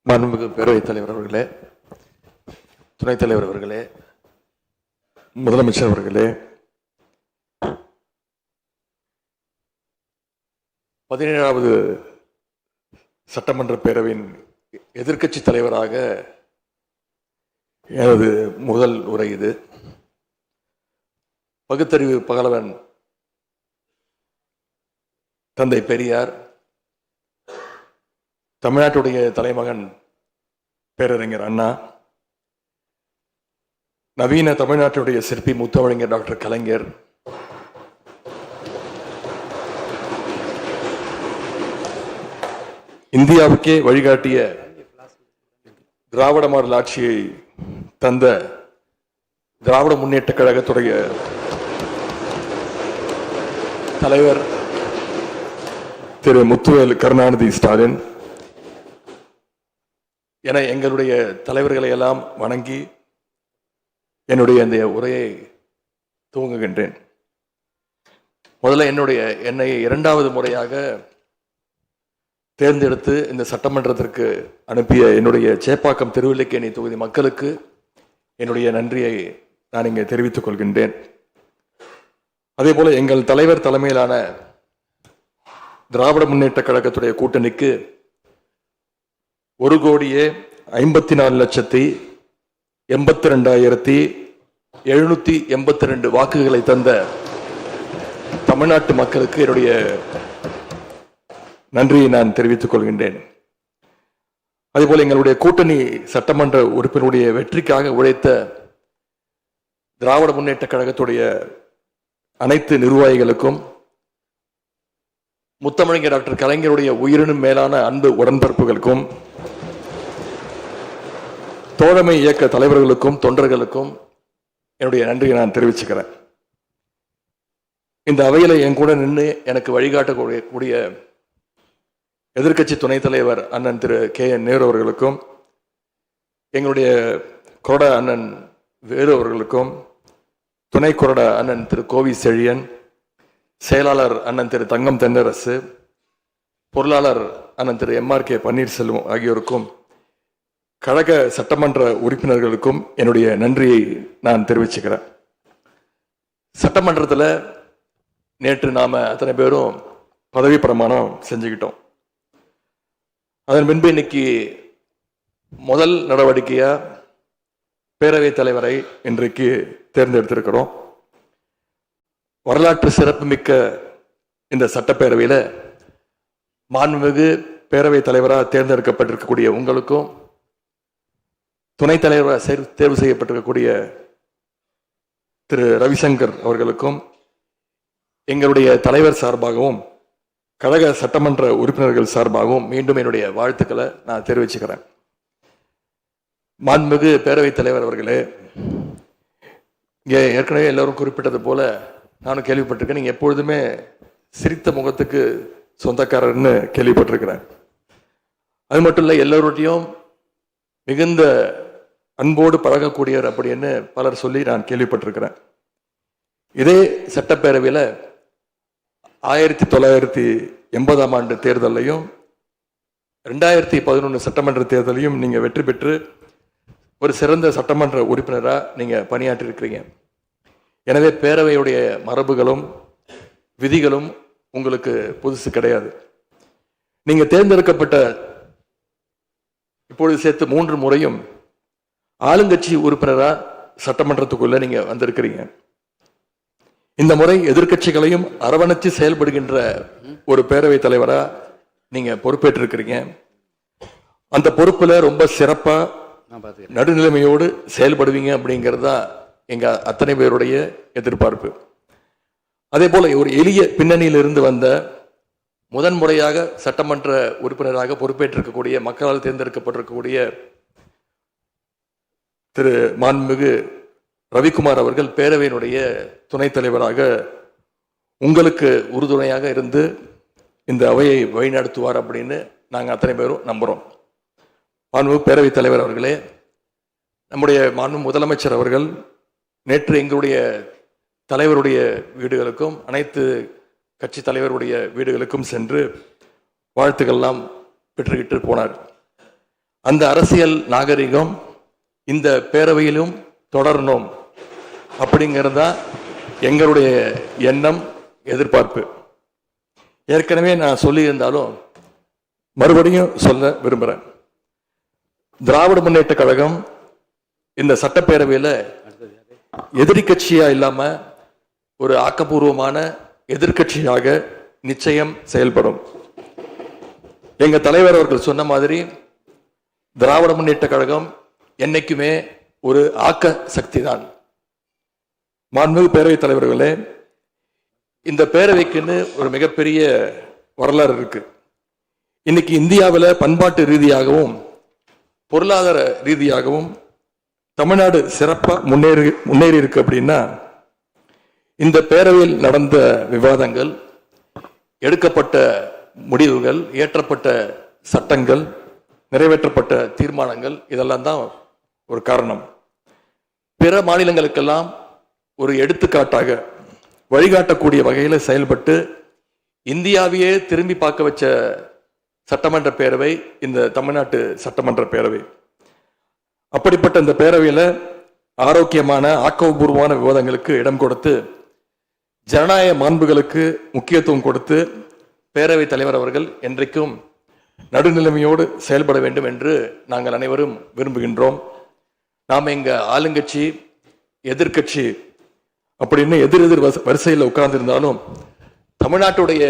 மாண்புமிகு பேரவைத் தலைவர் அவர்களே, துணைத் தலைவர் அவர்களே, முதலமைச்சர் அவர்களே, 17வது சட்டமன்ற பேரவையின் எதிர்க்கட்சி தலைவராக எனது முதல் உரை இது. பகுத்தறிவு பகலவன் தந்தை பெரியார், தமிழ்நாட்டுடைய தலைமகன் பேரறிஞர் அண்ணா, நவீன தமிழ்நாட்டுடைய சிற்பி முத்தமிழறிஞர் டாக்டர் கலைஞர், இந்தியாவுக்கே வழிகாட்டிய திராவிட மாடல் ஆட்சியை தந்த திராவிட முன்னேற்ற கழகத்துடைய தலைவர் திரு முத்துவேல் கருணாநிதி ஸ்டாலின் என எங்களுடைய தலைவர்களை எல்லாம் வணங்கி என்னுடைய இந்த உரையை துவங்குகின்றேன். முதல்ல என்னை 2வது முறையாக தேர்ந்தெடுத்து இந்த சட்டமன்றத்திற்கு அனுப்பிய என்னுடைய சேப்பாக்கம் திருவல்லிக்கேணி தொகுதி மக்களுக்கு என்னுடைய நன்றியை நான் இங்கே தெரிவித்துக் கொள்கின்றேன். அதே போல எங்கள் தலைவர் தலைமையிலான திராவிட முன்னேற்ற கழகத்துடைய கூட்டணிக்கு 1,52,82,782 வாக்குகளை தந்த தமிழ்நாட்டு மக்களுக்கு என்னுடைய நன்றியை நான் தெரிவித்துக் கொள்கின்றேன். அதேபோல எங்களுடைய கூட்டணி சட்டமன்ற உறுப்பினருடைய வெற்றிக்காக உழைத்த திராவிட முன்னேற்ற கழகத்துடைய அனைத்து நிர்வாகிகளுக்கும், முத்தமிழறிஞர் டாக்டர் கலைஞருடைய உயிரினும் மேலான அன்பு உடன்பிறப்புகளுக்கும், தோழமை இயக்க தலைவர்களுக்கும் தொண்டர்களுக்கும் என்னுடைய நன்றியை நான் தெரிவிச்சுக்கிறேன். இந்த அவையில என் கூட நின்று எனக்கு வழிகாட்டக்கூடிய எதிர்க்கட்சி துணைத் தலைவர் அண்ணன் திரு KN நேரு அவர்களுக்கும், எங்களுடைய கொறடா அண்ணன் வேறு அவர்களுக்கும், துணை கொறடா அண்ணன் திரு கோவி செழியன், செயலாளர் அண்ணன் திரு தங்கம் தென்னரசு, பொருளாளர் அண்ணன் திரு MRK பன்னீர்செல்வம் ஆகியோருக்கும், கழக சட்டமன்ற உறுப்பினர்களுக்கும் என்னுடைய நன்றியை நான் தெரிவிச்சுக்கிறேன். சட்டமன்றத்தில் நேற்று நாம அத்தனை பேரும் பதவி பிரமாணம் செஞ்சுக்கிட்டோம். அதன் பின்பு இன்னைக்கு முதல் நடவடிக்கையா பேரவைத் தலைவரை இன்றைக்கு தேர்ந்தெடுத்திருக்கிறோம். வரலாற்று சிறப்புமிக்க இந்த சட்டப்பேரவையில் மாண்புமிகு பேரவைத் தலைவராக தேர்ந்தெடுக்கப்பட்டிருக்கக்கூடிய உங்களுக்கும், துணைத் தலைவராக தேர்வு செய்யப்பட்டிருக்கக்கூடிய திரு ரவிசங்கர் அவர்களுக்கும் எங்களுடைய தலைவர் சார்பாகவும் கழக சட்டமன்ற உறுப்பினர்கள் சார்பாகவும் மீண்டும் என்னுடைய வாழ்த்துக்களை நான் தெரிவிச்சுக்கிறேன். மாண்புமிகு பேரவைத் தலைவர் அவர்களே, இங்கே ஏற்கனவே எல்லாரும் குறிப்பிட்டது போல நானும் கேள்விப்பட்டிருக்கேன். நீங்க எப்பொழுதுமே சிரித்த முகத்துக்கு சொந்தக்காரர்னு கேள்விப்பட்டிருக்கிறேன். அது மட்டும் இல்லை, எல்லோருடையும் மிகுந்த அன்போடு பழகக்கூடியவர் அப்படின்னு பலர் சொல்லி நான் கேள்விப்பட்டிருக்கிறேன். இதே சட்டப்பேரவையில் 1980ஆம் ஆண்டு தேர்தலையும் 2011 சட்டமன்ற தேர்தலையும் நீங்க வெற்றி பெற்று ஒரு சிறந்த சட்டமன்ற உறுப்பினராக நீங்க பணியாற்றி இருக்கிறீங்க. எனவே பேரவையுடைய மரபுகளும் விதிகளும் உங்களுக்கு புதுசு கிடையாது. நீங்க தேர்ந்தெடுக்கப்பட்ட இப்பொழுது சேர்த்து 3 முறையும் ஆளுங்கட்சி உறுப்பினரா சட்டமன்றத்துக்குள்ள நீங்க வந்திருக்கிறீங்க. இந்த முறை எதிர்க்கட்சிகளையும் அரவணைச்சு செயல்படுகின்ற ஒரு பேரவைத் தலைவரா நீங்க பொறுப்பேற்றிருக்கிறீங்க. அந்த பொறுப்புல ரொம்ப சிறப்பா நடுநிலைமையோடு செயல்படுவீங்க அப்படிங்கிறதா எங்க அத்தனை பேருடைய எதிர்பார்ப்பு. அதே போல ஒரு எளிய பின்னணியிலிருந்து வந்த முதன்முறையாக சட்டமன்ற உறுப்பினராக பொறுப்பேற்றிருக்கக்கூடிய, மக்களால் தேர்ந்தெடுக்கப்பட்டிருக்கக்கூடிய திரு மாண்புமிகு ரவிக்குமார் அவர்கள் பேரவையினுடைய துணைத் தலைவராக உங்களுக்கு உறுதுணையாக இருந்து இந்த அவையை வழிநடத்துவார் அப்படின்னு நாங்கள் அத்தனை பேரும் நம்புகிறோம். மாண்புமிகு பேரவைத் தலைவர் அவர்களே, நம்முடைய மாண்பு முதலமைச்சர் அவர்கள் நேற்று எங்களுடைய தலைவருடைய வீடுகளுக்கும் அனைத்து கட்சி தலைவருடைய வீடுகளுக்கும் சென்று வாழ்த்துக்கள்லாம் பெற்றுக்கிட்டு போனார். அந்த அரசியல் நாகரிகம் இந்த பேரவையிலும் தொடரணும் அப்படிங்கிறதா எங்களுடைய எண்ணம், எதிர்பார்ப்பு. ஏற்கனவே நான் சொல்லியிருந்தாலும் மறுபடியும் சொல்ல விரும்புகிறேன். திராவிட முன்னேற்ற கழகம் இந்த சட்டப்பேரவையில் எதிரி கட்சியா இல்லாம ஒரு ஆக்கப்பூர்வமான எதிர்கட்சியாக நிச்சயம் செயல்படும். எங்க தலைவர் அவர்கள் சொன்ன மாதிரி திராவிட முன்னேற்ற கழகம் என்னைக்குமே ஒரு ஆக்க சக்தி தான். மாண்புமிகு பேரவைத் தலைவர்களே, இந்த பேரவைக்குன்னு ஒரு மிகப்பெரிய வரலாறு இருக்கு. இன்னைக்கு இந்தியாவில் பண்பாட்டு ரீதியாகவும் பொருளாதார ரீதியாகவும் தமிழ்நாடு சிறப்பாக முன்னேறி இருக்கு. அப்படின்னா இந்த பேரவையில் நடந்த விவாதங்கள், எடுக்கப்பட்ட முடிவுகள், இயற்றப்பட்ட சட்டங்கள், நிறைவேற்றப்பட்ட தீர்மானங்கள், இதெல்லாம் தான் ஒரு காரணம். பிற மாநிலங்களுக்கெல்லாம் ஒரு எடுத்துக்காட்டாக வழிகாட்டக்கூடிய வகையில் செயல்பட்டு இந்தியாவையே திரும்பி பார்க்க வச்ச சட்டமன்ற பேரவை இந்த தமிழ்நாட்டு சட்டமன்ற பேரவை. அப்படிப்பட்ட இந்த பேரவையில் ஆரோக்கியமான ஆக்கப்பூர்வமான விவாதங்களுக்கு இடம் கொடுத்து ஜனநாயக மாண்புகளுக்கு முக்கியத்துவம் கொடுத்து பேரவைத் தலைவர் அவர்கள் என்றைக்கும் நடுநிலைமையோடு செயல்பட வேண்டும் என்று நாங்கள் அனைவரும் விரும்புகின்றோம். நாம் இங்க ஆளுங்கட்சி எதிர்கட்சி அப்படின்னு எதிர் வரிசையில் உட்கார்ந்திருந்தாலும் தமிழ்நாட்டுடைய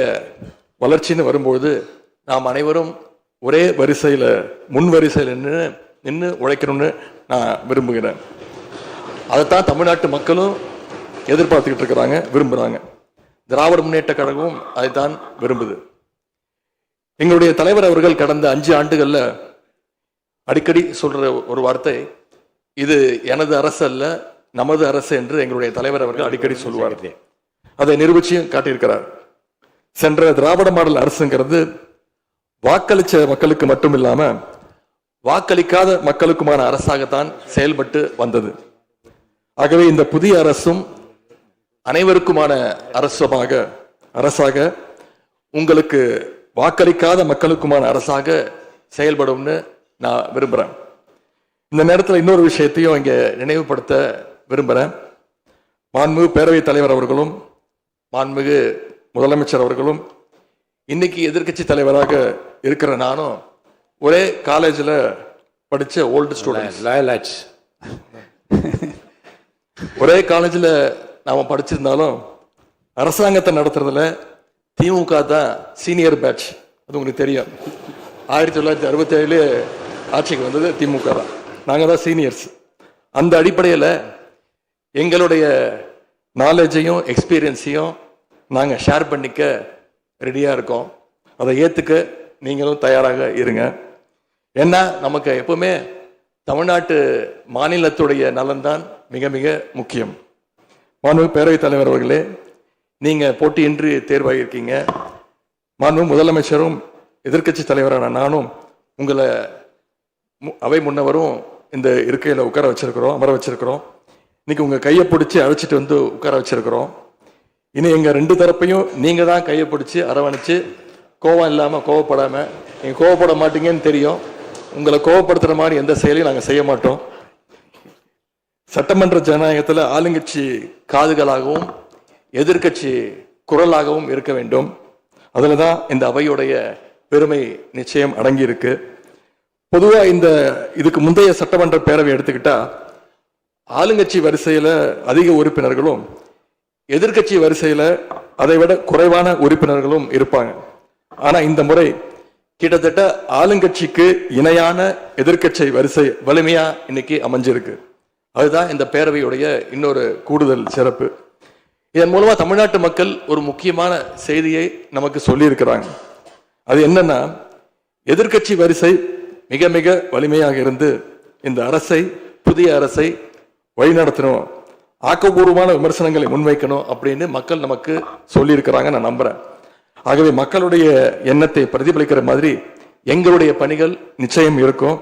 வளர்ச்சின்னு வரும்போது நாம் அனைவரும் ஒரே வரிசையில் முன் வரிசையில் நின்று உழைக்கணும்னு நான் விரும்புகிறேன். அதைத்தான் தமிழ்நாட்டு மக்களும் எதிர்பார்த்துக்கிட்டு இருக்கிறாங்க, விரும்புகிறாங்க. திராவிட முன்னேற்ற கழகமும் அதைத்தான் விரும்புது. எங்களுடைய தலைவர் அவர்கள் கடந்த 5 ஆண்டுகள்ல அடிக்கடி சொல்ற ஒரு வார்த்தை, இது எனது அரசு அல்ல, நமது அரசு என்று எங்களுடைய தலைவர் அவர்கள் அடிக்கடி சொல்லுவார். அதை நிரூபிச்சும் காட்டியிருக்கிறார். சென்ற திராவிட மாடல் அரசுங்கிறது வாக்களிச்ச மக்களுக்கு மட்டும் இல்லாம வாக்களிக்காத மக்களுக்குமான அரசாகத்தான் செயல்பட்டு வந்தது. ஆகவே இந்த புதிய அரசும் அனைவருக்குமான அரசாக உங்களுக்கு வாக்களிக்காத மக்களுக்குமான அரசாக செயல்படும்னு நான் விரும்புகிறேன். இந்த நேரத்தில் இன்னொரு விஷயத்தையும் இங்கே நினைவுபடுத்த விரும்புகிறேன். மாண்புமிகு பேரவைத் தலைவர் அவர்களும் மாண்புமிகு முதலமைச்சர் அவர்களும் இன்னைக்கு எதிர்கட்சி தலைவராக இருக்கிற நானும் ஒரே காலேஜில் படித்த ஓல்டு ஸ்டூடெண்ட். ஒரே காலேஜில் நாம் படிச்சிருந்தாலும் அரசாங்கத்தை நடத்துறதுல திமுக தான் சீனியர் பேட்ச். அது உங்களுக்கு தெரியும். 1967 ஆட்சிக்கு வந்தது திமுக தான். நாங்கள் தான் சீனியர்ஸ். அந்த அடிப்படையில் எங்களுடைய நாலேஜையும் எக்ஸ்பீரியன்ஸையும் நாங்கள் ஷேர் பண்ணிக்க ரெடியாக இருக்கோம். அதை ஏற்றுக்க நீங்களும் தயாராக இருங்க. ஏன்னா நமக்கு எப்பவுமே தமிழ்நாட்டு மாநிலத்துடைய நலன்தான் மிக மிக முக்கியம். மாண்புமிகு பேரவைத் தலைவர் அவர்களே, நீங்கள் போட்டியின்றி தேர்வாகியிருக்கீங்க. மாண்புமிகு முதலமைச்சரும் எதிர்கட்சி தலைவரான நானும் உங்களை அவை முன்னவரும் இந்த இருக்கையில் அமர வச்சிருக்கிறோம். இன்னைக்கு உங்கள் கையை பிடிச்சி அழைச்சிட்டு வந்து உட்கார வச்சிருக்கிறோம். இனி எங்கள் 2 தரப்பையும் நீங்கள் தான் கையை பிடிச்சி அரவணைச்சு கோவம் இல்லாமல் கோவப்படாமல், நீங்கள் கோவப்பட மாட்டீங்கன்னு தெரியும், உங்களை கோவப்படுத்துகிற மாதிரி எந்த செயலையும் நாங்கள் செய்ய மாட்டோம். சட்டமன்ற ஜனநாயகத்தில் ஆளுங்கட்சி காதுகளாகவும் எதிர்கட்சி குரலாகவும் இருக்க வேண்டும். அதில் தான் இந்த அவையுடைய பெருமை நிச்சயம் அடங்கி இருக்கு. பொதுவாக இதுக்கு முந்தைய சட்டமன்ற பேரவை எடுத்துக்கிட்டா ஆளுங்கட்சி வரிசையில் அதிக உறுப்பினர்களும் எதிர்கட்சி வரிசையில் அதை விட குறைவான உறுப்பினர்களும் இருப்பாங்க. ஆனா இந்த முறை கிட்டத்தட்ட ஆளுங்கட்சிக்கு இணையான எதிர்கட்சி வரிசை வலிமையா இன்னைக்கு அமைஞ்சிருக்கு. அதுதான் இந்த பேரவையுடைய இன்னொரு கூடுதல் சிறப்பு. இதன் மூலமா தமிழ்நாட்டு மக்கள் ஒரு முக்கியமான செய்தியை நமக்கு சொல்லி இருக்கிறாங்க. அது என்னன்னா, எதிர்கட்சி வரிசை மிக மிக வலிமையாக இருந்து இந்த அரசை, புதிய அரசை வழிநடத்தணும், ஆக்கப்பூர்வமான விமர்சனங்களை முன்வைக்கணும் அப்படின்னு மக்கள் நமக்கு சொல்லி இருக்கிறாங்க. நான் நம்புறேன். ஆகவே மக்களுடைய எண்ணத்தை பிரதிபலிக்கிற மாதிரி எங்களுடைய பணிகள் நிச்சயம் இருக்கும்.